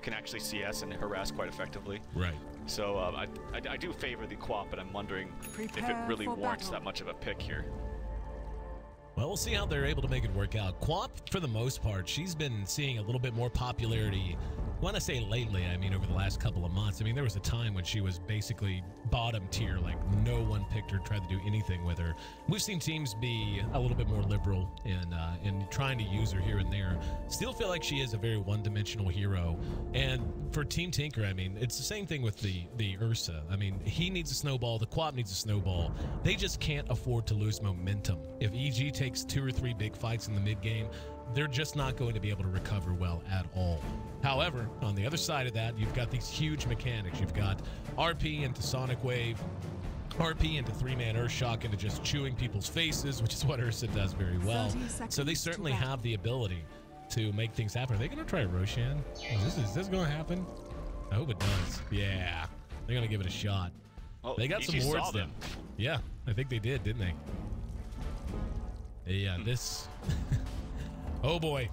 can actually CS and harass quite effectively. Right. So I do favor the QoP, but I'm wondering if it really warrants that much of a pick here. Well, we'll see how they're able to make it work out. QoP, for the most part, she's been seeing a little bit more popularity. When I say lately, I mean over the last couple of months. I mean, there was a time when she was basically bottom tier, like no one picked her, tried to do anything with her. We've seen teams be a little bit more liberal in trying to use her here and there. Still feel like she is a very one-dimensional hero. And for Team Tinker, I mean, it's the same thing with the Ursa. I mean, he needs a snowball, the QoP needs a snowball. They just can't afford to lose momentum. If EG takes 2 or 3 big fights in the mid-game, they're just not going to be able to recover well at all. However, on the other side of that, you've got these huge mechanics. You've got RP into Sonic Wave, RP into 3-man Earthshock into just chewing people's faces, which is what Ursa does very well. So they certainly have the ability to make things happen. Are they going to try Roshan? Is this going to happen? I hope it does. Yeah, they're going to give it a shot. Well, they got some wards then. Yeah, I think they did, didn't they? Yeah, this... Oh boy.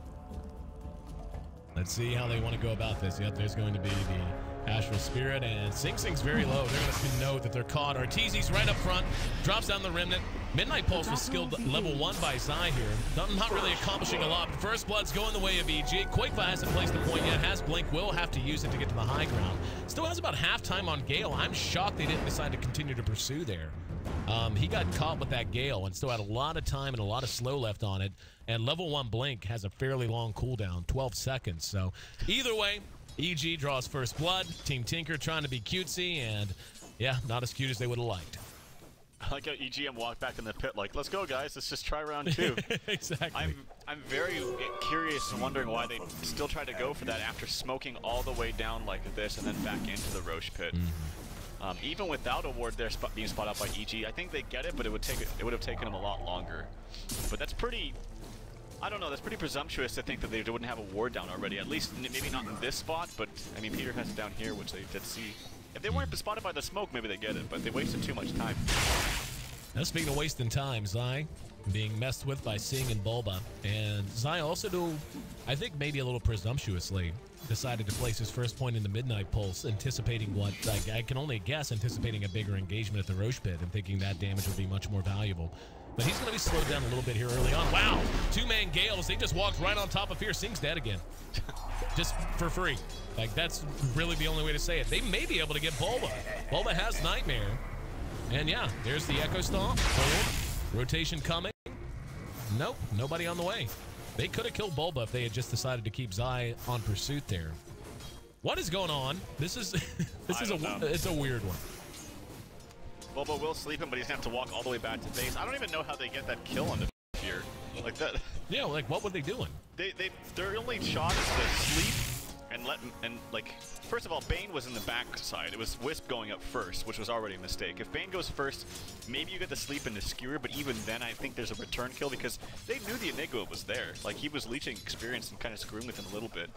Let's see how they want to go about this. Yep, there's going to be the Astral Spirit, and Sing Sing's very low. They're going to know that they're caught. Arteezy's right up front, drops down the Remnant. Midnight Pulse was skilled level 1 by Zai here. Not really accomplishing a lot, but First Blood's going the way of EG. Quakefa hasn't placed the point yet, has Blink, will have to use it to get to the high ground. Still has about half time on Gale. I'm shocked they didn't decide to continue to pursue there. He got caught with that Gale and still had a lot of time and a lot of slow left on it. And level 1 Blink has a fairly long cooldown, 12 seconds. So either way, EG draws First Blood. Team Tinker trying to be cutesy, and yeah, not as cute as they would have liked. I like how EGM walked back in the pit like, let's go guys, let's just try round 2. Exactly. I'm very curious and wondering why they still try to go for that after smoking all the way down like this and then back into the Roche pit. Even without a ward there being spot out by EG, I think they get it, but it would have taken them a lot longer. But that's pretty, I don't know, that's pretty presumptuous to think that they wouldn't have a ward down already. At least maybe not in this spot, but I mean Peter has it down here, which they did see. If they weren't spotted by the smoke, maybe they get it, but they wasted too much time. Now speaking of wasting time, Zai being messed with by Sing and Bulba, and Zai also I think maybe a little presumptuously, decided to place his first point in the Midnight Pulse, anticipating what, I can only guess, anticipating a bigger engagement at the Roche pit and thinking that damage would be much more valuable. But he's going to be slowed down a little bit here early on. Wow, 2-man Gales, they just walked right on top of here. Sing's dead again. Just for free. Like, that's really the only way to say it. They may be able to get Bulba. Bulba has Nightmare. And yeah, there's the Echo Stomp. Rotation coming. Nope, nobody on the way. They could have killed Bulba if they had just decided to keep Zai on pursuit there. What is going on? This is it's a weird one. Bulba will sleep him, but he's gonna have to walk all the way back to base. I don't even know how they get that kill on the here. Like that. Yeah, like what were they doing? Their only shot is to sleep and like first of all, Bane was in the back side. It was Wisp going up first, which was already a mistake. If Bane goes first, maybe you get the sleep into Skewer, but even then I think there's a return kill because they knew the Enigma was there. Like he was leeching experience and kind of screwing with him a little bit.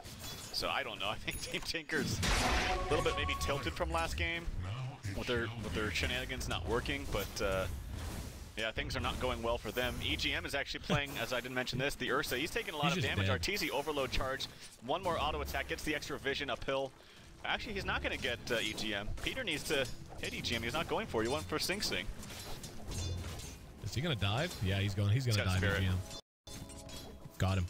So I don't know. I think Team Tinker's a little bit maybe tilted from last game with their shenanigans not working, but yeah, things are not going well for them. EGM is actually playing, as I didn't mention this, the Ursa. He's taking a lot of damage. Arteezy overload charge. One more auto attack, gets the extra vision uphill. Actually, he's not going to get EGM. Peter needs to hit EGM. He's not going for it. He went for Sing Sing. Is he going to dive? Yeah, he's going to dive EGM. Got him.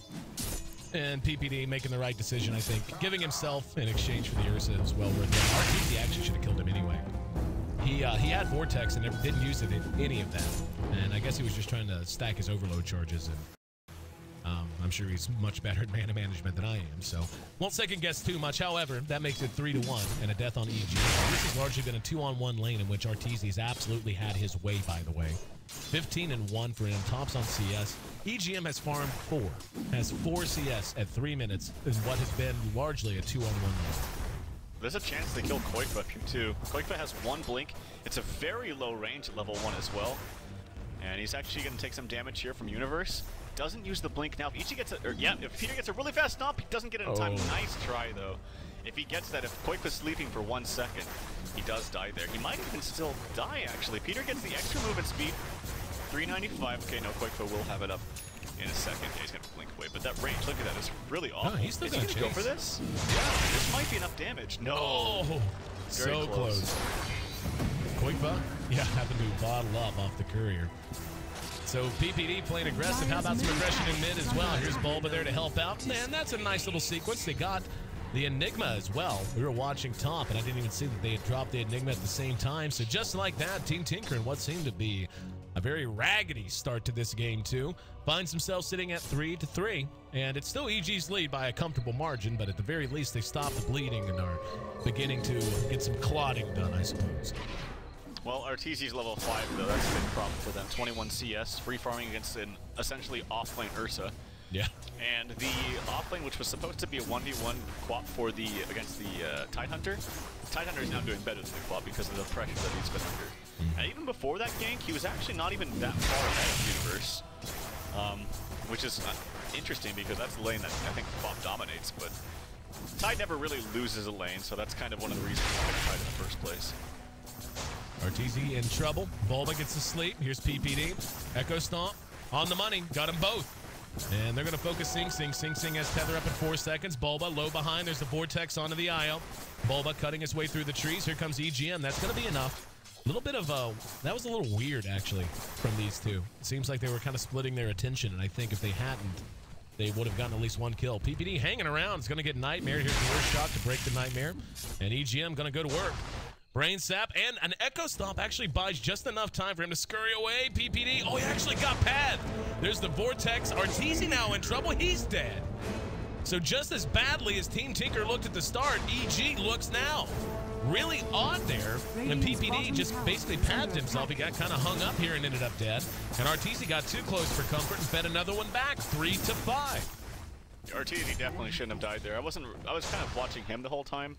And PPD making the right decision, I think. Giving himself in exchange for the Ursa is well worth it. Arteezy actually should have killed him anyway. He had Vortex and never didn't use it in any of that. And I guess he was just trying to stack his overload charges. And I'm sure he's much better at mana management than I am. So won't second guess too much. However, that makes it 3-1 and a death on EG. This has largely been a 2-on-1 lane in which Arteezy's absolutely had his way, by the way. 15-1 for him. Tops on CS. EGM has farmed 4. Has 4 CS at 3 minutes in what has been largely a 2-on-1 lane. There's a chance they kill Quakefa too. Quakefa has 1 blink. It's a very low range at level 1 as well. And he's actually going to take some damage here from Universe. Doesn't use the blink now. If EG gets if Peter gets a really fast stomp, he doesn't get it in time. Nice try though. If he gets that, if Quakefa's sleeping for 1 second, he does die there. He might even still die actually. Peter gets the extra movement speed. 395. Okay, no, Quakefa will have it up. in a second. Yeah, he's gonna blink away, but that range, look at that, is really awful. Oh, he's still is he gonna gonna go chase. for this? Yeah, this might be enough damage. No. Oh, Very so close. Quick buck? Yeah, happened to bottle up off the courier. So PPD playing aggressive. How about some aggression in mid as well? Here's Bulba there to help out. Man, that's a nice little sequence. They got the Enigma as well. We were watching top, and I didn't even see that they had dropped the Enigma at the same time. So just like that, Team Tinker in what seemed to be a very raggedy start to this game too finds themselves sitting at 3-3, and it's still EG's lead by a comfortable margin, but at the very least they stopped the bleeding and are beginning to get some clotting done, I suppose. Well, Arteezy's level 5 though, that's a big problem for them. 21 CS, free farming against an essentially off-lane Ursa. Yeah. And the off-lane, which was supposed to be a 1v1 quap for against the Tidehunter is now doing better than the quap because of the pressure that he's been under. And even before that gank, he was actually not even that far ahead of Universe. Which is interesting because that's the lane that I think quap dominates, but Tide never really loses a lane, so that's kind of one of the reasons why I Tide in the first place. Arteezy in trouble. Bulba gets to sleep. Here's PPD. Echo Stomp on the money. Got them both. And they're going to focus Sing Sing. Sing Sing has tether up in 4 seconds. Bulba low behind. There's the Vortex onto the IO. Bulba cutting his way through the trees. Here comes EGM. That's going to be enough. A little bit of that was a little weird, actually, from these two. It seems like they were kind of splitting their attention, and I think if they hadn't, they would have gotten at least 1 kill. PPD hanging around. It's going to get Nightmare. Here's the worst shot to break the Nightmare. And EGM going to go to work. Brain Sap and an Echo Stomp actually buys just enough time for him to scurry away. PPD, oh, he actually got pad. There's the Vortex. Arteezy now in trouble. He's dead. So just as badly as Team Tinker looked at the start, EG looks now. Really odd there. And PPD just basically padded himself. He got kind of hung up here and ended up dead. And Arteezy got too close for comfort and fed another one back, 3-5. Arteezy definitely shouldn't have died there. I was kind of watching him the whole time.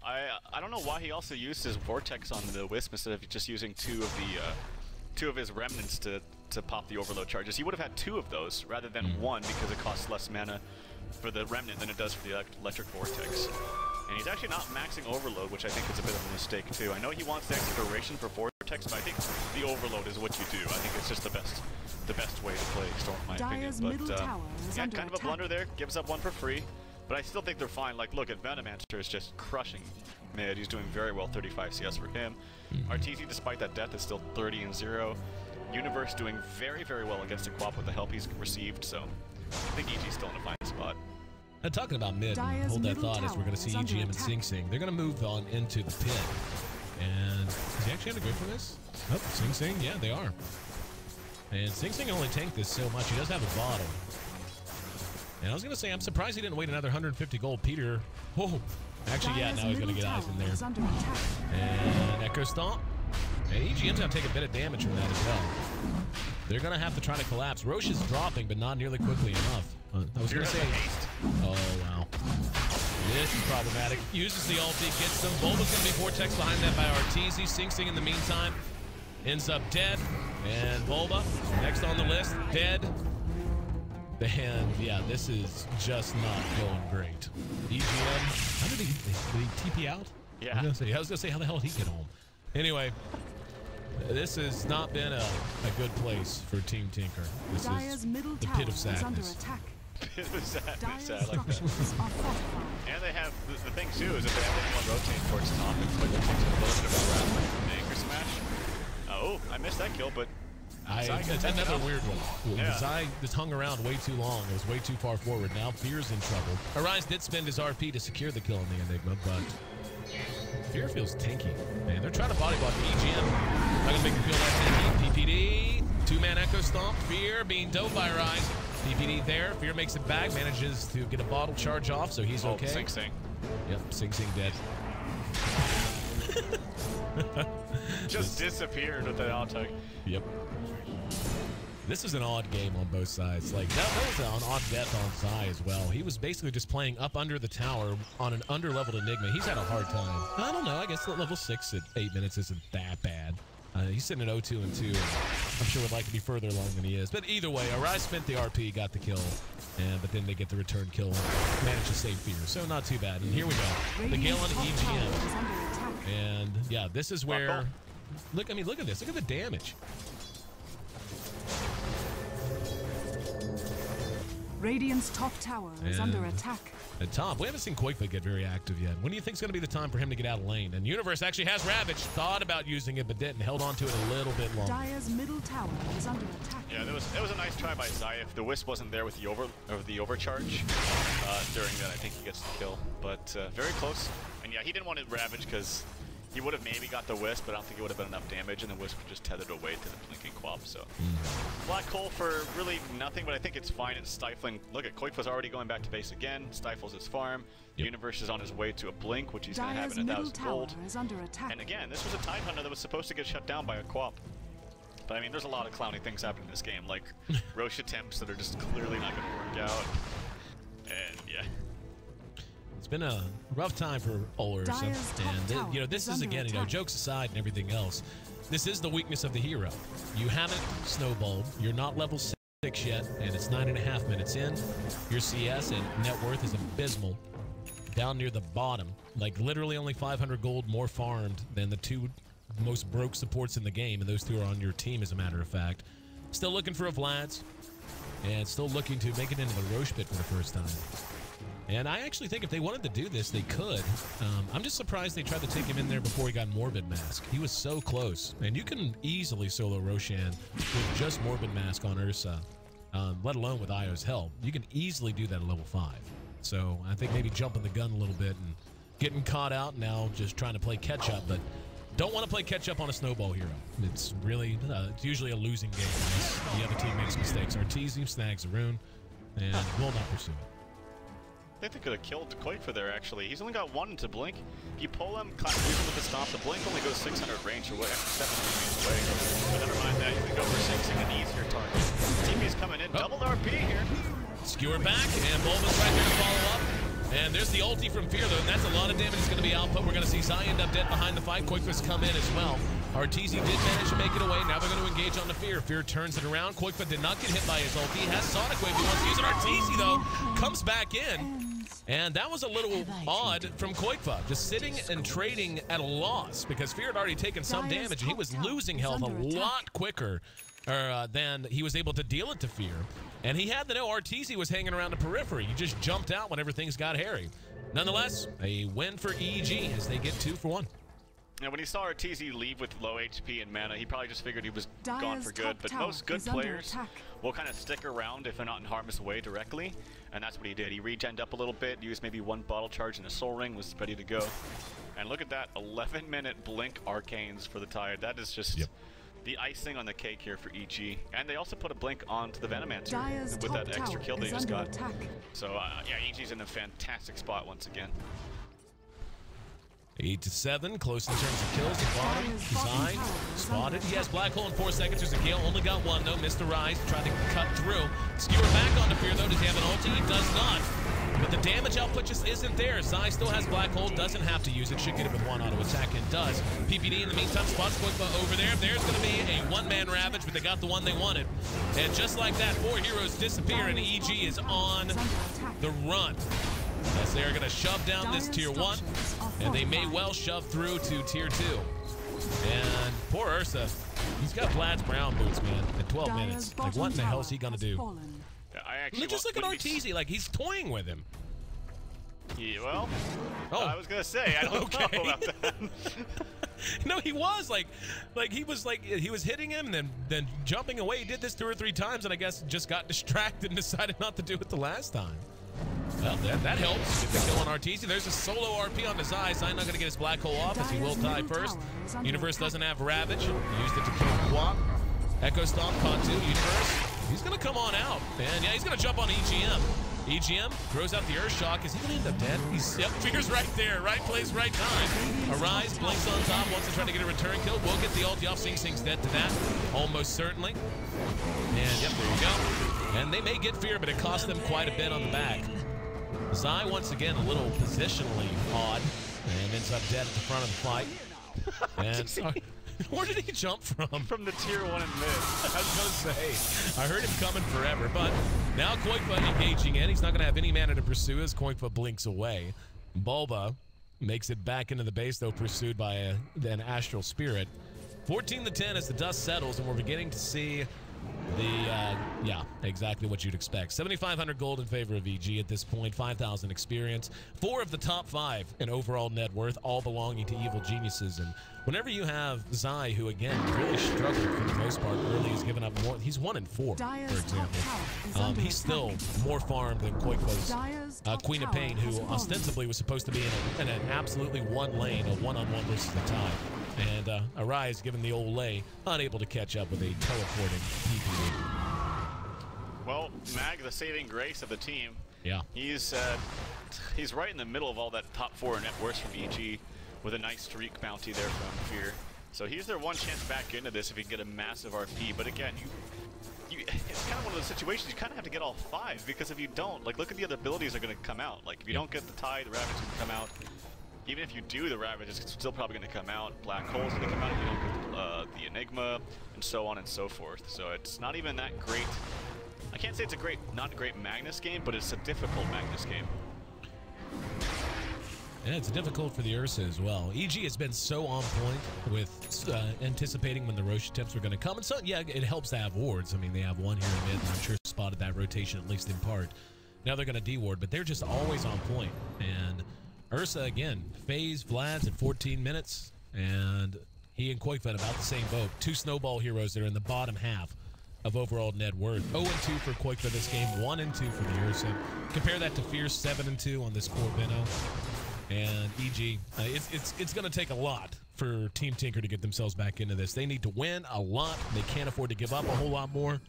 I don't know why he also used his Vortex on the Wisp instead of just using two of his remnants to pop the overload charges. He would have had 2 of those rather than 1 because it costs less mana for the remnant than it does for the electric Vortex. And he's actually not maxing overload, which I think is a bit of a mistake too. I know he wants the exploration for Vortex, but I think the overload is what you do. I think it's just the best way to play Storm, in my opinion. But yeah, kind of a blunder there. Gives up 1 for free. But I still think they're fine. Like, look at Venomancer is just crushing mid. He's doing very well, 35 CS for him. Arteezy, despite that death, is still 30-0. Universe doing very, very well against the quap with the help he's received. So I think EG's still in a fine spot. And talking about mid, hold that thought as we're going to see EGM and Sing Sing. They're going to move on into the pit. And is he actually going to go for this? Oh, Sing Sing, yeah, they are. And Sing Sing only tanked this so much. He does have a bottle. And I was going to say, I'm surprised he didn't wait another 150 gold. Peter, oh, actually, yeah, now he's going to get eyes in there. And Echo Stomp. And EGM's going to take a bit of damage from that as well. They're going to have to try to collapse. Roche is dropping, but not nearly quickly enough. I was going to say, oh, wow. This is problematic. Uses the ulti, gets them. Bulba's going to be Vortex behind that by Arteezy. Sing Sing in the meantime ends up dead. And Bulba, next on the list, dead. And yeah, this is just not going great. EGM, how did he TP out? Yeah. I was gonna say, how the hell did he get home? Anyway, this has not been a good place for Team Tinker. This is the pit of sadness. Pit of sadness, I like that. And they have, the thing too is if they have anyone rotate towards top, it quickly takes a little bit of a wrap from the anchor smash. Oh, I missed that kill, but it's another weird one. Yeah. Zai just hung around way too long. It was way too far forward. Now Fear's in trouble. Arise did spend his RP to secure the kill on the Enigma, but Fear feels tanky. Man, they're trying to body block EGM. Not gonna make him feel that tanky. PPD, 2-man Echo Stomp. Fear being dove by Arise. PPD there. Fear makes it back, manages to get a bottle charge off, so he's okay. Sing Sing. Yep, Sing Sing dead. Just disappeared with that auto. Yep. This is an odd game on both sides. Like, that was an odd death on Zai as well. He was basically just playing up under the tower on an under-leveled Enigma. He's had a hard time. I don't know. I guess level 6 at 8 minutes isn't that bad. He's sitting at 0-2 and 2. And I'm sure would like to be further along than he is. But either way, Arise spent the RP, got the kill. But then they get the return kill and manage to save Fear. So not too bad. And here we go. The Gale on EGM. And yeah, this is where... Look at this. Look at the damage. Radiant's top tower is under attack. At top, we haven't seen Koikva get very active yet. When do you think is going to be the time for him to get out of lane? And Universe actually has Ravage. Thought about using it, but didn't. Held on to it a little bit longer. Dire's middle tower is under attack. Yeah, that was a nice try by Zai. If the Wisp wasn't there with the overcharge during that, I think he gets the kill. But very close. And yeah, he didn't want to Ravage because he would have maybe got the Wisp, but I don't think it would have been enough damage, and the Wisp just tethered away to the blinking Quap. So Black Hole for really nothing, but I think it's fine. It's stifling. Look at Koikva's already going back to base again. Stifles his farm. The Universe is on his way to a blink, which he's going to have in 1,000 gold. Is under attack. And again, this was a Tidehunter that was supposed to get shut down by a Quap. But I mean, there's a lot of clowny things happening in this game, like Roche attempts that are just clearly not going to work out. And yeah. It's been a rough time for Ursa, and you know, this is again, you know, jokes aside and everything else, this is the weakness of the hero. You haven't snowballed, you're not level 6 yet, and it's 9.5 minutes in. Your CS and net worth is abysmal, down near the bottom, like literally only 500 gold more farmed than the two most broke supports in the game, and those two are on your team, as a matter of fact. Still looking for a Vlad's, and still looking to make it into the Roche pit for the first time. And I actually think if they wanted to do this, they could. I'm just surprised they tried to take him in there before he got Morbid Mask. He was so close. And you can easily solo Roshan with just Morbid Mask on Ursa, let alone with Io's help. You can easily do that at level 5. So I think maybe jumping the gun a little bit and getting caught out now, just trying to play catch-up. But don't want to play catch-up on a snowball hero. It's really, it's usually a losing game unless the other team makes mistakes. Arteezy snags a rune and will not pursue it. I think they could have killed Koikva there, actually. He's only got one to blink. If you pull him, use him with the stomp, the blink only goes 600 range or what, 700 meters away. But never mind that, you can go for 6 and an easier target. TP's coming in, double RP here. Skewer back, and Bulba's right there to follow up. And there's the ulti from Fear, though, and that's a lot of damage that's going to be output. We're going to see Zai end up dead behind the fight. Koikva's come in as well. Arteezy did manage to make it away. Now they're going to engage on the Fear. Fear turns it around. Koikva did not get hit by his ulti. He has Sonic Wave. He wants to use it. Arteezy, though, comes back in. And that was a little odd from Koikva, just sitting and trading at a loss because Fear had already taken some damage, and he was losing health a lot quicker than he was able to deal it to Fear. And he had to know Arteezy was hanging around the periphery. He just jumped out whenever things got hairy. Nonetheless, a win for EG as they get 2 for 1. Now, when he saw Arteezy leave with low HP and mana, he probably just figured he was gone for good. But most good players will kind of stick around if they're not in harm's way directly. And that's what he did. He regened up a little bit, used maybe 1 bottle charge and a soul ring, was ready to go. And look at that, 11-minute blink arcanes for the Tide. That is just the icing on the cake here for EG. And they also put a blink onto the Venomancer with that extra kill they just got. So yeah, EG's in a fantastic spot once again. 8-7, close in terms of kills. The bottom, Zai, spotted. He has Black Hole in 4 seconds. There's a Gale, only got 1 though. Missed the rise, tried to cut through. Skewer back on the Fear though. Does he have an ulti? He does not. But the damage output just isn't there. Zai still has Black Hole, doesn't have to use it. Should get it with 1 auto attack and does. PPD in the meantime spots Koikva over there. There's going to be a 1-man Ravage, but they got the one they wanted. And just like that, 4 heroes disappear and EG is on the run. As they're going to shove down this tier 1, and they may well shove through to tier 2. And poor Ursa, he's got Vlad's brown boots, man, at 12 minutes. Like, what in the hell is he going to do? Just look at Arteezy, like, he's toying with him. Yeah, well, I was going to say, I don't know about that. No, he was he was hitting him and then jumping away. He did this 2 or 3 times, and I guess just got distracted and decided not to do it the last time. Well, that helps. Get the kill on Arteezy. There's a solo RP on the Zai. Zai not going to get his Black Hole off as he will die first. Universe doesn't have Ravage. He used it to kill Quap. Echo Stomp, Kontu, Universe. He's going to come on out. And yeah, he's going to jump on EGM. EGM throws out the Earth Shock. Is he going to end up dead? Fear's right there. Right place, right time. Arise, blinks on top. Wants to try to get a return kill. We'll get the ulti off. Sing Sing's dead to that. Almost certainly. And yep, there you go. And they may get Fear, but it cost them quite a bit on the back. Zai, once again, a little positionally odd, and ends up dead at the front of the fight. And where did he jump from? From the tier 1 and mid. I was going to say, I heard him coming forever, but now Koikva engaging in. He's not going to have any mana to pursue as Koikva blinks away. Bulba makes it back into the base, though, pursued by an Astral Spirit. 14-10 as the dust settles, and we're beginning to see Yeah, exactly what you'd expect. 7,500 gold in favor of EG at this point, 5,000 experience. 4 of the top 5 in overall net worth, all belonging to evil geniuses. And whenever you have Zai, who again really struggled for the most part early, has given up more. He's 1 in 4, for example. He's still more farmed than Koiko's Queen of Pain, who ostensibly was supposed to be in an absolutely one lane, a one-on-one versus the tie. And Arise, given the old lay, unable to catch up with a teleporting PPD. Well, Mag, the saving grace of the team. Yeah. He's right in the middle of all that top 4 net worth from EG with a nice streak bounty there from Fear. So he's their one chance back into this if he can get a massive RP. But again, it's kind of one of those situations you kind of have to get all 5, because if you don't, like, look at the other abilities that are going to come out. Like, if you don't get the tie, the Ravage can come out. Even if you do, the Ravage is still probably going to come out. Black Hole's going to come out if you don't get the Enigma, and so on and so forth. So it's not even that great. I can't say it's not a great Magnus game, but it's a difficult Magnus game. And it's difficult for the Ursa as well. EG has been so on point with anticipating when the Roche attempts were going to come. And so, yeah, it helps to have wards. I mean, they have one here in mid, and I'm sure spotted that rotation, at least in part. Now they're going to de-ward, but they're just always on point. And Ursa, again, phase Vlad's at 14 minutes, and he and Koikfed about the same boat. 2 snowball heroes there in the bottom half of overall net worth. 0-2 for Koikfed this game, 1-2 for the Ursa. Compare that to Fierce 7-2 on this core Veno. And EG, it's going to take a lot for Team Tinker to get themselves back into this. They need to win a lot. They can't afford to give up a whole lot more.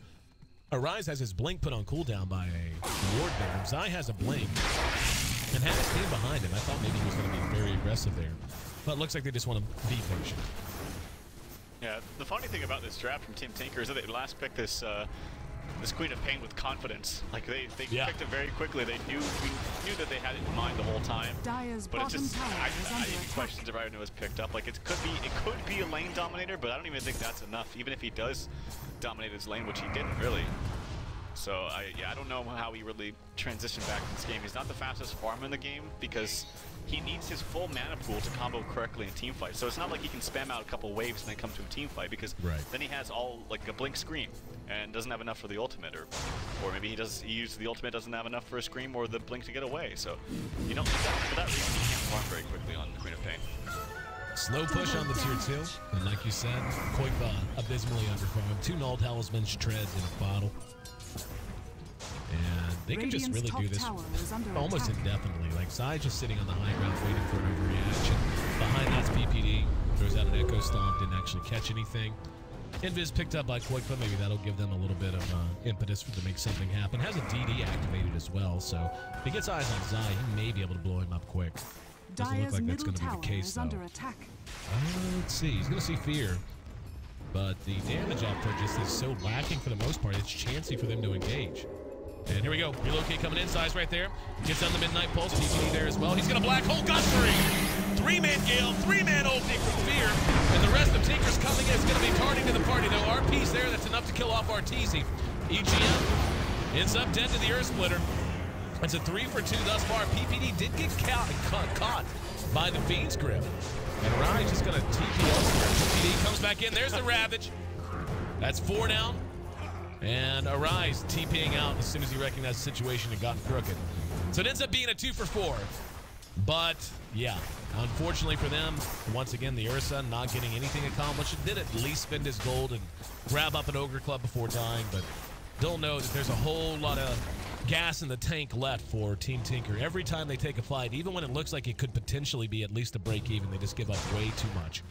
Arise has his blink put on cooldown by a ward there. Zai has a blink and had his team behind him. I thought maybe he was going to be very aggressive there. But it looks like they just want to be patient. Yeah, the funny thing about this draft from Team Tinker is that they last picked this this Queen of Pain with confidence. Like they picked it very quickly. We knew that they had it in mind the whole time. But it's just I even questions if Iron was picked up. Like it could be a lane dominator, but I don't even think that's enough. Even if he does dominate his lane, which he didn't really. So I don't know how he really transitioned back in this game. He's not the fastest farmer in the game because he needs his full mana pool to combo correctly in team fight. So it's not like he can spam out a couple waves and then come to a team fight, because then he has all like a blink scream and doesn't have enough for the ultimate, or maybe he uses the ultimate, doesn't have enough for a scream or the blink to get away. So for that reason he can't farm very quickly on Queen of Pain. Slow push on the tier 2, and like you said, Koikba abysmally underfarmed. 2 null talismans, treads in a bottle. And they can just really do this almost indefinitely. Like Zai just sitting on the high ground waiting for an overreaction. Behind that's PPD. Throws out an Echo Stomp, didn't actually catch anything. Invis picked up by Koikba. Maybe that'll give them a little bit of impetus to make something happen. Has a DD activated as well, so if he gets eyes on Zai, he may be able to blow him up quick. Doesn't look like that's going to be the case, though. Let's see. He's going to see Fear. But the damage output just is so lacking for the most part. It's chancy for them to engage. And here we go. Relocate coming in. Size right there. Gets on the Midnight Pulse. TPD there as well. He's going to Black Hole Gun 3. 3-man Gale. 3-man ulti from Fear. And the rest of Tinker's coming in. It's going to be targeting to the party, though. RP's there. That's enough to kill off Arteezy. EGM ends up dead to the Earth Splitter. It's a 3 for 2 thus far. PPD did get caught by the Fiend's Grip. And Ryan's just going to TP elsewhere. PPD comes back in. There's the Ravage. That's 4 down. And Arise TPing out as soon as he recognized the situation and gotten crooked. So it ends up being a 2 for 4. But, yeah, unfortunately for them, once again, the Ursa not getting anything accomplished. It did at least spend his gold and grab up an Ogre Club before dying, but don't know that there's a whole lot of gas in the tank left for Team Tinker. Every time they take a fight, even when it looks like it could potentially be at least a break even, they just give up way too much.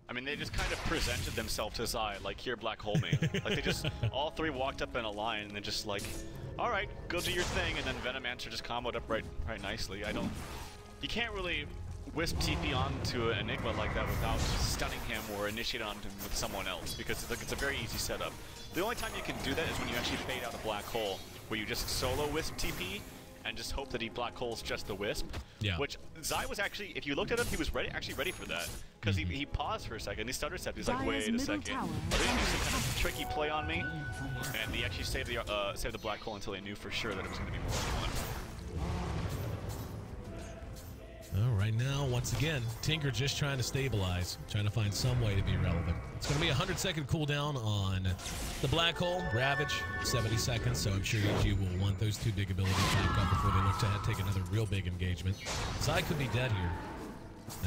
I mean, they just kind of presented themselves to Zai, like, here, Black Hole me. Like, they just, all 3 walked up in a line, and they're just like, all right, go do your thing, and then Venomancer just comboed up right nicely. You can't really wisp TP onto an Enigma like that without stunning him or initiating on him with someone else, because it's a very easy setup. The only time you can do that is when you actually fade out a Black Hole, where you just solo wisp TP, and just hope that he Black Holes just the wisp. Yeah. Which Zai was actually, if you looked at him, he was actually ready for that. Because he paused for a second, he stutter stepped, he's like, wait a second. Are they gonna do some kind of tricky play on me? And he actually saved the Black Hole until they knew for sure that it was gonna be more than one. All right. right now, once again, Tinker just trying to stabilize, trying to find some way to be relevant. It's going to be a 100-second cooldown on the Black Hole, Ravage, 70 seconds, so I'm sure EG will want those two big abilities back up before they look to take another real big engagement. Zai could be dead here,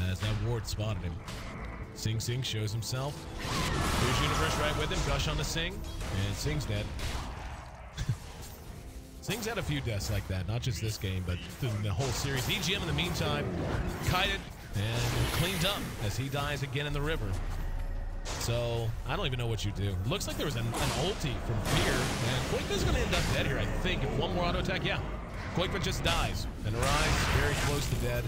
as that ward spotted him. Sing Sing shows himself. Here's Universe right with him, Gush on the Sing, and Sing's dead. Sing's had a few deaths like that, not just this game, but through the whole series. EGM in the meantime, kited and cleaned up as he dies again in the river. So, I don't even know what you do. Looks like there was an ulti from Fear, and Koikva's going to end up dead here, I think. If one more auto attack, yeah. Koikva just dies, and Arise very close to dead.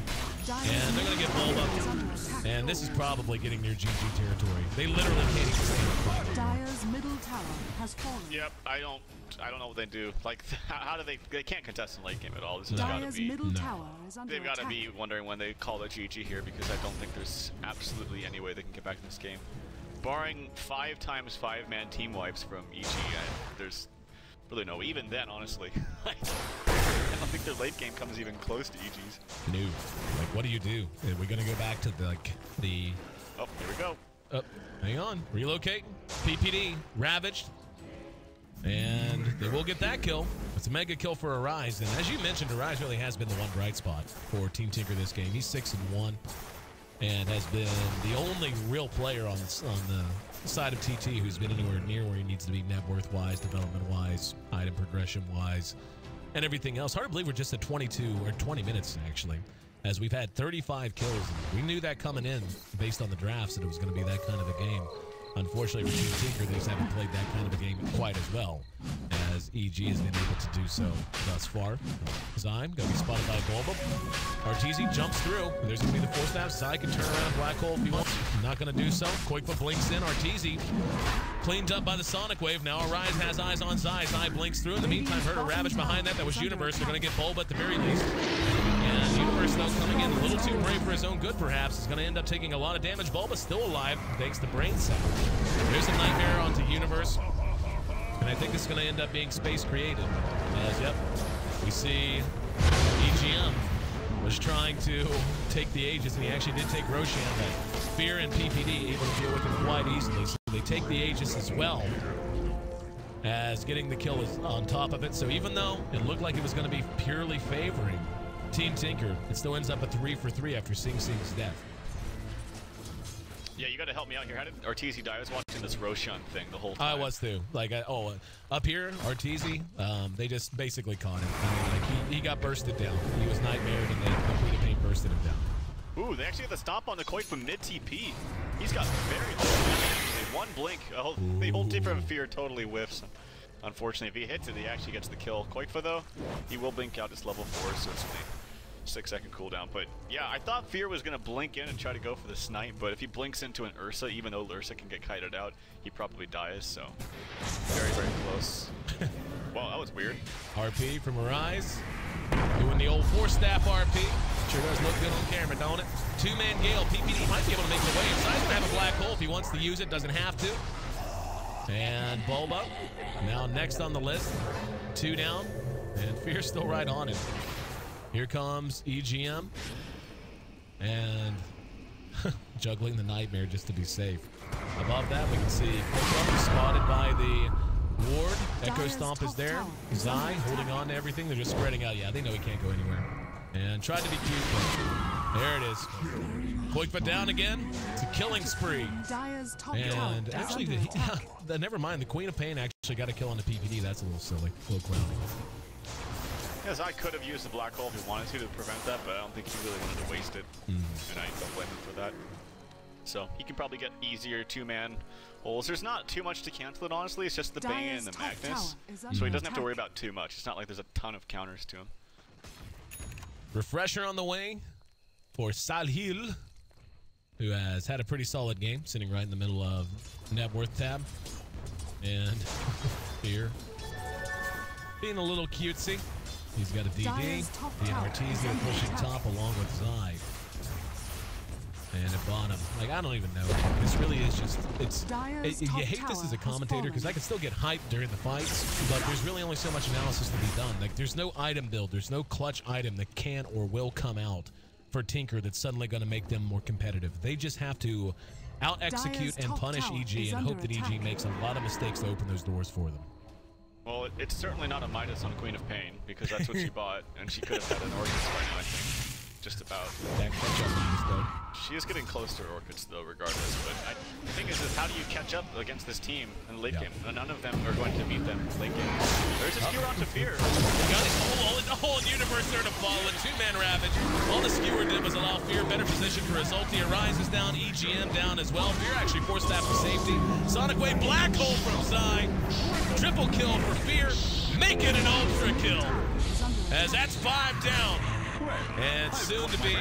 And they're going to get bowled up. And this is probably getting near GG territory. They literally can't even stand the fight. Dire's middle tower has fallen. Yep, I don't know what they do. Like, how do they can't contest in late game at all. This has got to be. Middle tower is under They've got to attack. be wondering when they call it GG here, because I don't think there's absolutely any way they can get back in this game. Barring 5 times 5-man team wipes from EG, there's really no. Even then, honestly, I don't think their late game comes even close to EG's. No. Like, what do you do? Are we gonna go back to the? Oh, here we go. Hang on. Relocate. PPD. Ravaged. And they will get that kill. It's a mega kill for Arise. And as you mentioned, Arise really has been the one bright spot for Team Tinker this game. He's 6-1 and has been the only real player on the side of TT who's been anywhere near where he needs to be net worth-wise, development-wise, item progression-wise, and everything else. Hard to believe we're just at 22 or 20 minutes, actually, as we've had 35 kills. We knew that coming in based on the drafts that it was going to be that kind of a game. Unfortunately for Team Tinker, they just haven't played that kind of a game quite as well as EG has been able to do so thus far. Zyme going to be spotted by Bulba. Arteezy jumps through. There's going to be the force stab. Zai can turn around Black Hole if he wants. Not going to do so. Koikva blinks in. Arteezy cleaned up by the Sonic Wave. Now Arise has eyes on Zai. Zai blinks through. In the meantime, heard a Ravage behind that. That was Universe. They're going to get Bulba at the very least. And Universe, though, coming in a little too brave for his own good, perhaps, is going to end up taking a lot of damage. Bulba still alive, thanks to Brain Cell. There's a Nightmare onto Universe. And I think this is going to end up being space created. As, yep, we see EGM was trying to take the Aegis, and he actually did take Roshan, but Fear and PPD able to deal with him quite easily. So they take the Aegis as well, as getting the kill is on top of it. So even though it looked like it was going to be purely favoring Team Tinker, it still ends up a 3 for 3 after Sing Sing's death. Yeah, you got to help me out here. How did Arteezy die? I was watching this Roshan thing the whole time. I was too. Like, up here, Arteezy, they just basically caught him. I mean, like, he got bursted down. He was nightmared, and they completed paint bursted him down. Ooh, they actually have the stomp on the Koik from mid-TP. He's got very low damage. One blink. The whole team from Fear totally whiffs. Unfortunately, if he hits it, he actually gets the kill. Koikva, though, he will blink out. It's level 4, so it's only 6-second cooldown. But yeah, I thought Fear was going to blink in and try to go for the snipe, but if he blinks into an Ursa, even though Ursa can get kited out, he probably dies, so very, very close. Well, that was weird. RP from Arise, doing the old force staff RP. Sure does look good on camera, don't it? 2-man Gale. PPD might be able to make the way. Zai's going to have a Black Hole if he wants to use it, doesn't have to. And Bulba, now next on the list. 2 down, and Fear's still right on it. Here comes EGM, and juggling the Nightmare just to be safe. Above that, we can see Koikva spotted by the Ward. Echo Stomp is there. Zai holding on to everything. They're just spreading out. Yeah, they know he can't go anywhere. And tried to be cute, but there it is. Koikva down again. It's a killing spree. And actually, never mind. The Queen of Pain actually got a kill on the PPD. That's a little silly. A little clowny. Yes, I could have used the Black Hole if he wanted to prevent that, but I don't think he really wanted to waste it. And I don't blame him for that. So he can probably get easier 2-man holes. There's not too much to cancel it, honestly. It's just the Bane and the Magnus. So he doesn't have to worry about too much. It's not like there's a ton of counters to him. Refresher on the way for Salhil, who has had a pretty solid game, sitting right in the middle of net worth tab. And Fear being a little cutesy. He's got a DD. The Arteezy pushing top along with Zai. And at bottom, like, I don't even know. This really is just, you hate this as a commentator because I can still get hyped during the fights, but there's really only so much analysis to be done. Like, there's no item build, there's no clutch item that can or will come out for Tinker that's suddenly going to make them more competitive. They just have to out-execute and punish EG and hope that EG makes a lot of mistakes to open those doors for them. Well, it's certainly not a Midas on Queen of Pain, because that's what she bought, and she could have had an Orchids by now, I think. Just about. That catch-up Midas, though. She is getting close to her Orchids, though, regardless. But the thing is how do you catch up against this team in late game? And none of them are going to meet them late game. There's a skewer onto Fear. Got it. Whole Universe there to follow. A two-man Ravage. All the skewer did was allow Fear better position for his ulti. Arises down, EGM down as well. Fear actually forced that to safety. Sonic Wave Black Hole from Zai. Triple kill for Fear. Make it an ultra kill. As that's 5 down. And soon to be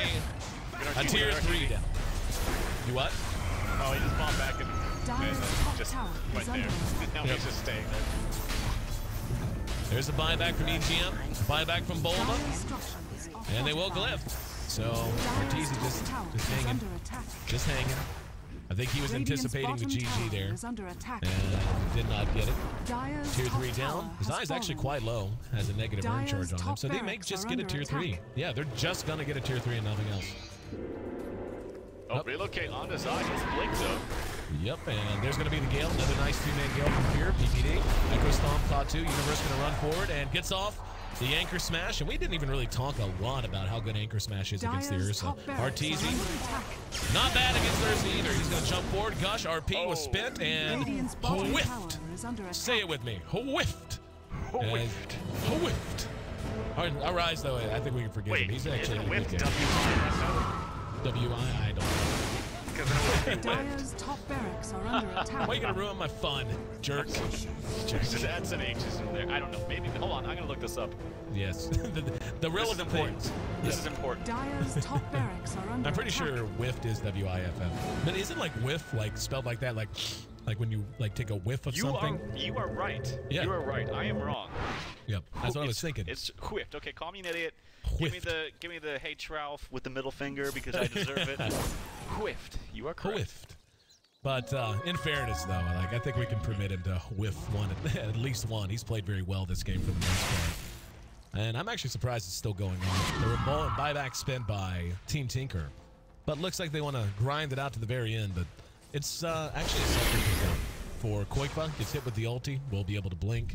a tier 3 down. You what? Oh, he just bombed back and just went there. Now he's just staying there. There's a buyback from EGM, buyback from Bulma, and they will glyph. So Arteezy just hanging, just hanging. I think he was anticipating the GG there, and did not get it. Tier 3 down. Zai's actually quite low, has a negative burn charge on him, so they may just get a tier 3. Yeah, they're just gonna get a tier 3 and nothing else. Oh, relocate onto Zai, just blink though. Yep, and there's gonna be the Gale, another nice two-man Gale from Fear, PPD. Echo Stomp, Claw 2, Universe gonna run forward and gets off the Anchor Smash, and we didn't even really talk a lot about how good Anchor Smash is against the Ursa. Arteezy, not bad against Ursa either. He's going to jump forward. Gush, RP was spent and whiffed. Say it with me. Whiffed. Whiffed. Our Rise, though, I think we can forgive him. He's actually a good guy. WI, I don't know. Dire's top barracks are under attack. Why are you going to ruin my fun, jerk? Just add some H's in there. I don't know. Maybe. Hold on. I'm going to look this up. Yes. the relevant things. This is important. Dire's top barracks are under I'm pretty attack. sure whiffed is WIFM. But isn't like whiff like spelled like that? Like when you like take a whiff of something? You are right. Yeah. You are right. I am wrong. Yep. That's what I was thinking. It's whiffed. Okay, call me an idiot. Whiffed. Give me the hey Trouf with the middle finger because I deserve it. Whiffed. You are correct. Whiffed. But in fairness, though, like I think we can permit him to whiff one, at least one. He's played very well this game for the most part. And I'm actually surprised it's still going on. There were buyback spent by Team Tinker. But looks like they want to grind it out to the very end. But it's actually a second pick up for Koikva. Gets hit with the ulti. Will be able to blink.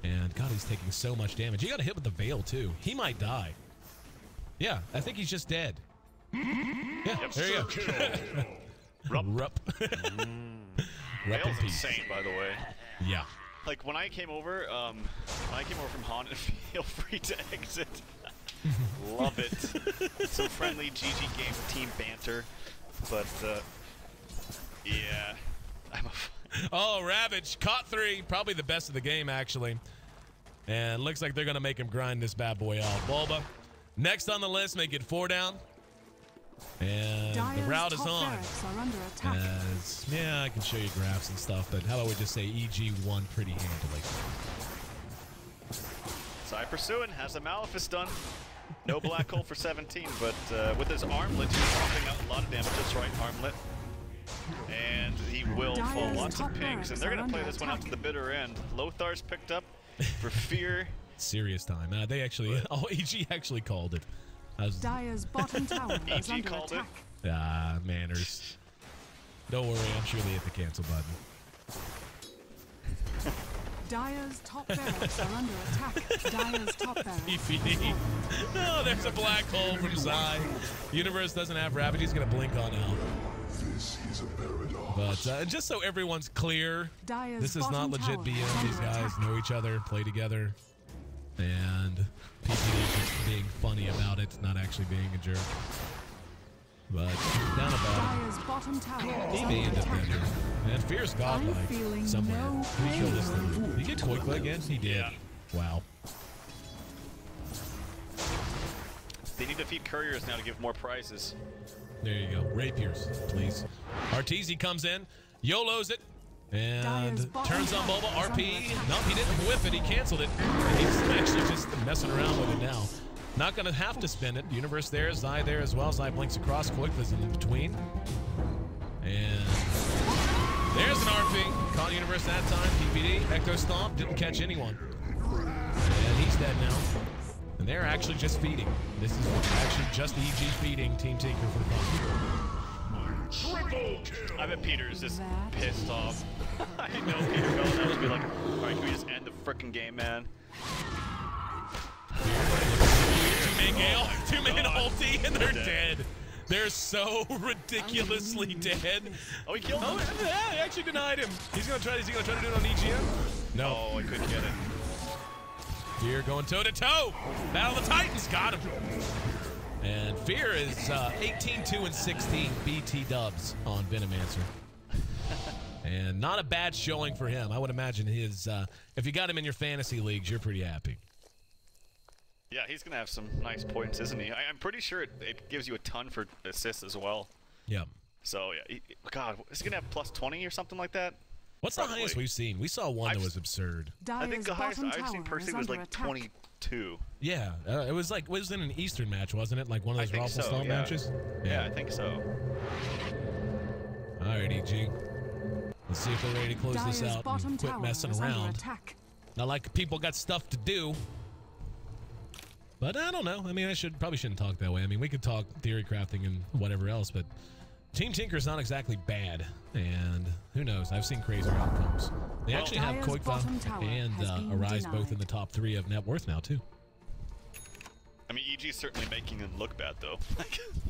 And God, he's taking so much damage. He got a hit with the Veil, too. He might die. Yeah, I think he's just dead. Yeah, there you go. Rup. Rup in Veil's peace. insane, by the way. Yeah. Like when I came over from Han, feel free to exit. Love it. Some friendly GG game team banter, but yeah, I'm a. Oh, Ravage caught 3, probably the best of the game actually, and looks like they're gonna make him grind this bad boy out. Bulba, next on the list, make it 4 down. And the route is on. As, yeah, I can show you graphs and stuff, but how about we just say EG won pretty handily. Sai pursuing, has a Maleficent done. No black hole for 17, but with his armlet, he's pumping out a lot of damage. That's right, armlet. And he will fall lots of pings, and they're going to play this one out to the bitter end. Lothar's picked up for Fear. Serious time. They actually, EG actually called it. Dire's bottom tower is under called attack. Manners. Don't worry, I'm sure they hit the cancel button. Dire's top barracks are under attack. Dire's top barracks. PPD. Oh, there's a black hole from Zai. Universe doesn't have Ravage. He's going to blink on out. This is a paradox. But just so everyone's clear, Dire's this is not legit tower BM. is These under guys attack. know each other, play together. And PPD just being funny about it, not actually being a jerk. But down about Dire's bottom tower he is may under end up attack. better. And Fear's godlike feeling somewhere. no He killed this pain. thing. Did he get Koikva again? He did. Yeah. Wow. They need to feed couriers now to give more prizes. There you go. Rapiers, please. Arteezy comes in, YOLOs it, and Dire's turns on bottom Bulba. tower is RP. under attack. Nope, he didn't whip it. He canceled it. And he's actually just messing around with it now. Not going to have to spin it. Universe there, Zai there as well. Zai blinks across. Koikva's in between. And there's an RP. Caught Universe that time. PPD. Echo Stomp. Didn't catch anyone. And he's dead now. And they're actually just feeding. This is actually just EG feeding Team Tinker for fun. I bet Peter's just pissed off. I know Peter well enough to be like, alright, can we just end the frickin' game, man? Two-man ulti, and they're dead. They're so ridiculously dead. Oh, he killed him. Oh, yeah, he actually denied him. Is he gonna try to do it on EGM? No. Oh, I couldn't get it. Fear going toe-to-toe. Battle of the Titans, got him. And Fear is 18-2-16 BT dubs on Venomancer. And not a bad showing for him. I would imagine his, if you got him in your fantasy leagues, you're pretty happy. Yeah, he's going to have some nice points, isn't he? I'm pretty sure it gives you a ton for assists as well. Yeah. So, yeah. God, is he going to have plus 20 or something like that? What's the highest we've seen? We saw one that was absurd. I think the highest I've seen personally was like 22. Yeah, it was like, it was in an Eastern match, wasn't it? Like one of those Raffle style matches? Yeah, I think so. All right, EG. Let's see if they're ready to close this out and quit messing around. Not like people got stuff to do. But I don't know. I mean, probably shouldn't talk that way. I mean, we could talk theory crafting and whatever else, but Team Tinker's not exactly bad. And who knows? I've seen crazier outcomes. They actually have Koikva and Arise both in the top 3 of net worth now, too. I mean, EG's certainly making them look bad, though.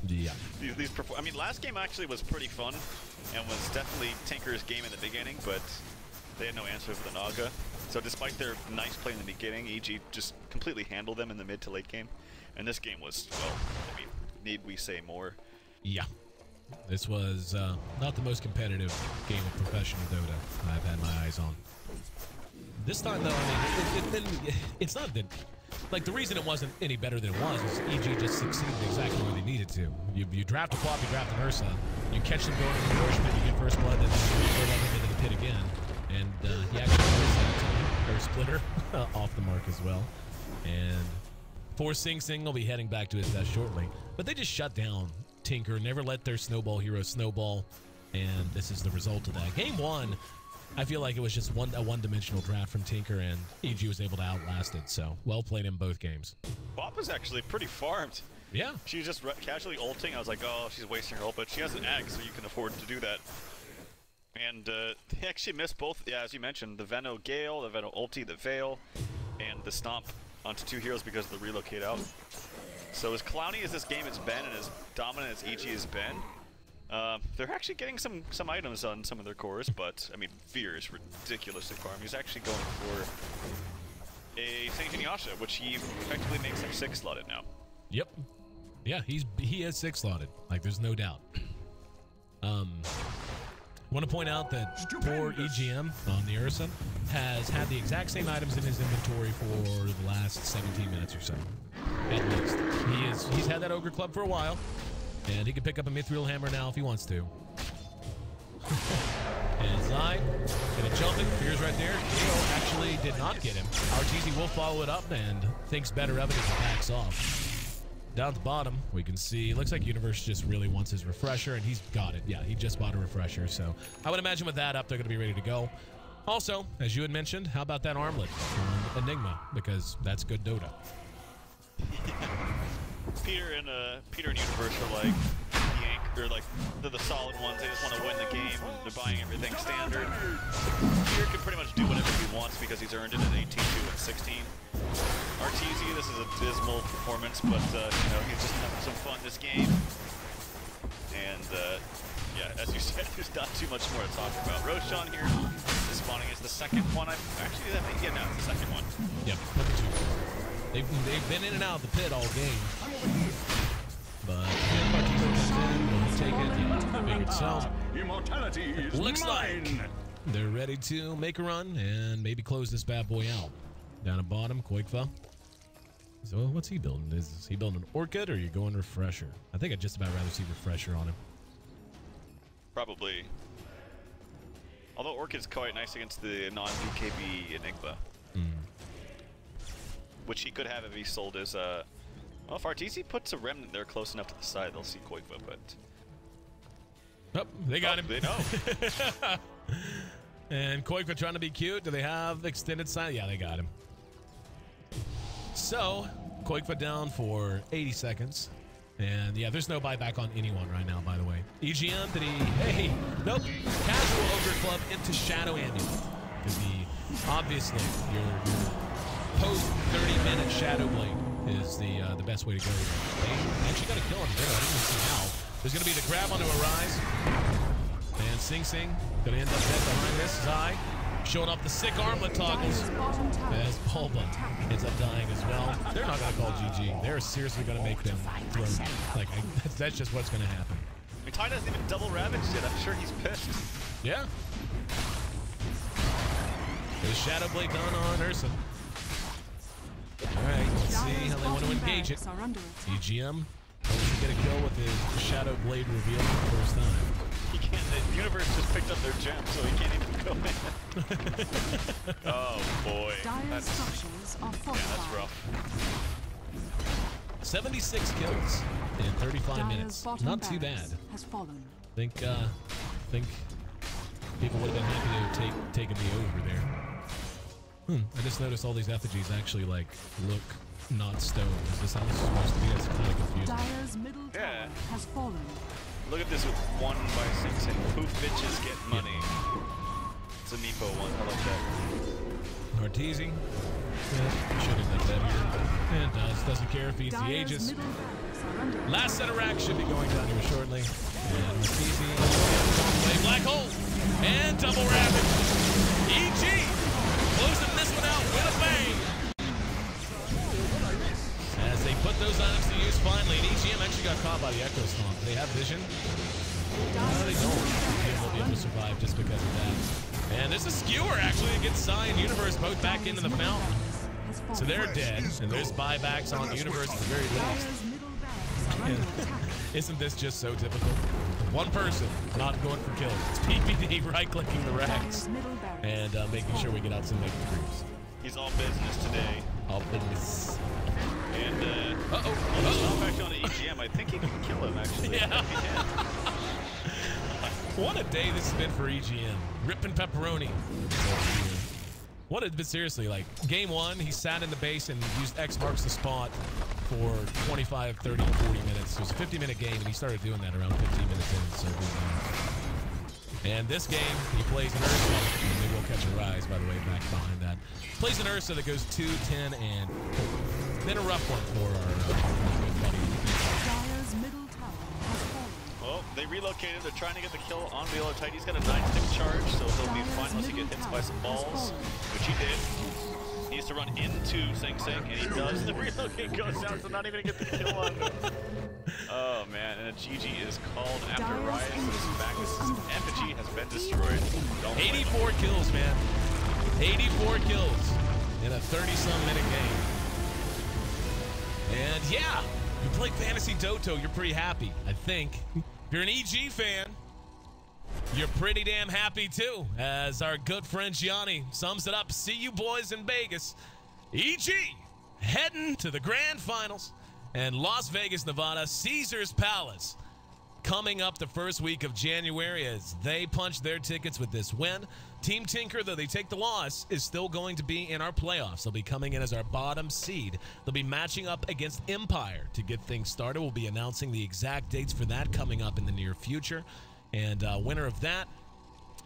Yeah. I mean, last game actually was pretty fun and was definitely Tinker's game in the beginning, but they had no answer for the Naga. So despite their nice play in the beginning, EG just completely handled them in the mid to late game. And this game was, well, I mean, need we say more? Yeah. This was not the most competitive game of professional Dota I've had my eyes on. This time, though, I mean, it's not that... Like, the reason it wasn't any better than it was is EG just succeeded exactly where they needed to. You draft a Quap, you draft an Ursa, you catch them going into the Nourishment, you get first blood, then you throw them into the pit again. And he actually was that Earth Splitter off the mark as well. And for Sing Sing will be heading back to his death shortly. But they just shut down Tinker, never let their snowball hero snowball, and this is the result of that. Game 1, I feel like it was just a one-dimensional draft from Tinker, and EG was able to outlast it, so well played in both games. Bob was actually pretty farmed. Yeah. She was just casually ulting. I was like, oh, she's wasting her ult, but she has an egg, so you can afford to do that. And they actually missed both, yeah, as you mentioned, the Veno Gale, the Veno ulti, the Veil, and the Stomp onto 2 heroes because of the relocate out. So as clowny as this game has been and as dominant as EG has been, they're actually getting some items on some of their cores, but I mean, Fear is ridiculously farmed. He's actually going for a Saint Inuyasha, which he effectively makes him 6-slotted now. Yep. Yeah, he is 6-slotted. Like, there's no doubt. Want to point out that poor EGM on the Ursa has had the exact same items in his inventory for the last 17 minutes or so, at least. He's had that Ogre Club for a while, and he can pick up a Mithril Hammer now if he wants to. And Zai gonna jump it. Fear's right there. Gale actually did not get him. Arteezy will follow it up and thinks better of it as he backs off. Down at the bottom, we can see, looks like Universe just really wants his refresher, and he's got it. Yeah, he just bought a refresher, so I would imagine with that up, they're going to be ready to go. Also, as you had mentioned, how about that armlet from Enigma? Because that's good Dota. Peter and Universe are like they're the solid ones. They just want to win the game. They're buying everything standard. Peter can pretty much do whatever he wants because he's earned it at 18-2 and 16. Arteezy, this is a dismal performance, but you know, he's just having some fun this game. And yeah, as you said, there's not too much more to talk about. Roshan here is spawning as the second one. Actually, yeah, no, it's the second one. Yep, number 2. They've been in and out of the pit all game. But will take it. Figured so. Looks like they're ready to make a run and maybe close this bad boy out. Down at bottom, Koikva. So what's he building? Is he building an Orchid or are you going Refresher? I think I'd just about rather see Refresher on him. Probably. Although Orchid's quite nice against the non-BKB Enigma. Which he could have if he sold his, well, if Arteezy puts a Remnant there close enough to the side, they'll see Koikva, but... Oh, they got him. They know. And Koikva trying to be cute. Do they have extended sight? Yeah, they got him. So, Quake Foot down for 80 seconds. And yeah, there's no buyback on anyone right now, by the way. EGM, did he? Hey, nope. Casual Ogre Club into Shadow Amulet. Because he, obviously, your post 30-minute Shadow Blade is the best way to go. Hey, actually got a kill on Veno. I didn't even see how. There's going to be the grab onto Arise. And Sing Sing going to end up dead behind this. Zai showing off the sick armlet toggles as Bulba ends up dying as well. They're not going to call GG. They're seriously going to make them throw. Like, that's just what's going to happen. I mean, Ty doesn't even double ravage yet. I'm sure he's pissed. Yeah. There's Shadow Blade done on Ursa. All right, let's see how they want to engage it. EGM hopes to get a kill with his Shadow Blade reveal for the first time. He can't. The universe just picked up their gem, so he can't even go in. Oh boy, that's rough. 76 kills in 35 minutes. Not too bad. Think people would have been happy to have taken the over there. I just noticed all these effigies actually like look not stone. Is this how this is supposed to be? That's kind of confusing. Dire's middle tower has fallen. Look at this with 1 by 6 and poof bitches get money. It's a Meepo one. I like that. Arteezy. Yeah, should have done that here. And doesn't care if he's the Aegis. Last set of racks should be going down here shortly. And Arteezy. Black hole. And double ravage. EG. Closing this one out with a bang. As they put those items to use finally, and EGM actually got caught by the Echo Stomp. They have vision. No, they don't. They'll be able to survive just because of that. And there's a skewer actually against Psy and Universe both back into the fountain. So they're dead, and there's buybacks on Universe at the very least. Isn't this just so typical? One person not going for kills. It's PPD right-clicking the racks and making sure we get out some negative creeps. He's all business today. All business. And I'll back on to EGM. I think he can kill him actually. Yeah. What a day this has been for EGM. Ripping pepperoni. What a, but seriously, like, game 1, he sat in the base and used X marks the spot for 25, 30, 40 minutes. It was a 50-minute game, and he started doing that around 15 minutes in. So, and this game, he plays an Ursa, and they will catch a rise, by the way, back behind that. Plays an Ursa that goes 2, 10, and then a rough one for our good buddy. Well, they relocated. They're trying to get the kill on Velo Tight. He's got a 9-stick charge, so he'll be fine once he gets hit by some balls, which he did. He needs to run into Sing Sing, and he does. The relocate goes down, so not even get the kill on him. Oh man, and a GG is called after Rise. Magnus' effigy has been destroyed. 84 kills, man. 84 kills in a 30-some minute game. And yeah, you play Fantasy Doto, you're pretty happy, I think. If you're an EG fan, you're pretty damn happy too, as our good friend Gianni sums it up. See you boys in Vegas. EG heading to the grand finals, and Las Vegas, Nevada, Caesars Palace coming up the first week of January as they punch their tickets with this win. Team Tinker, though they take the loss, is still going to be in our playoffs. They'll be coming in as our bottom seed. They'll be matching up against Empire to get things started. We'll be announcing the exact dates for that coming up in the near future. And winner of that,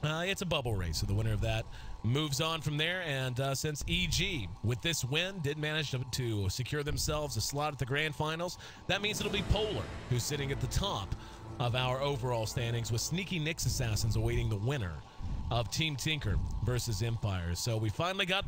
it's a bubble race. So the winner of that moves on from there. And since EG, with this win, did manage to secure themselves a slot at the grand finals, that means it'll be Polar, who's sitting at the top of our overall standings, with Sneaky Nyx Assassins awaiting the winner of Team Tinker versus Empire. So we finally got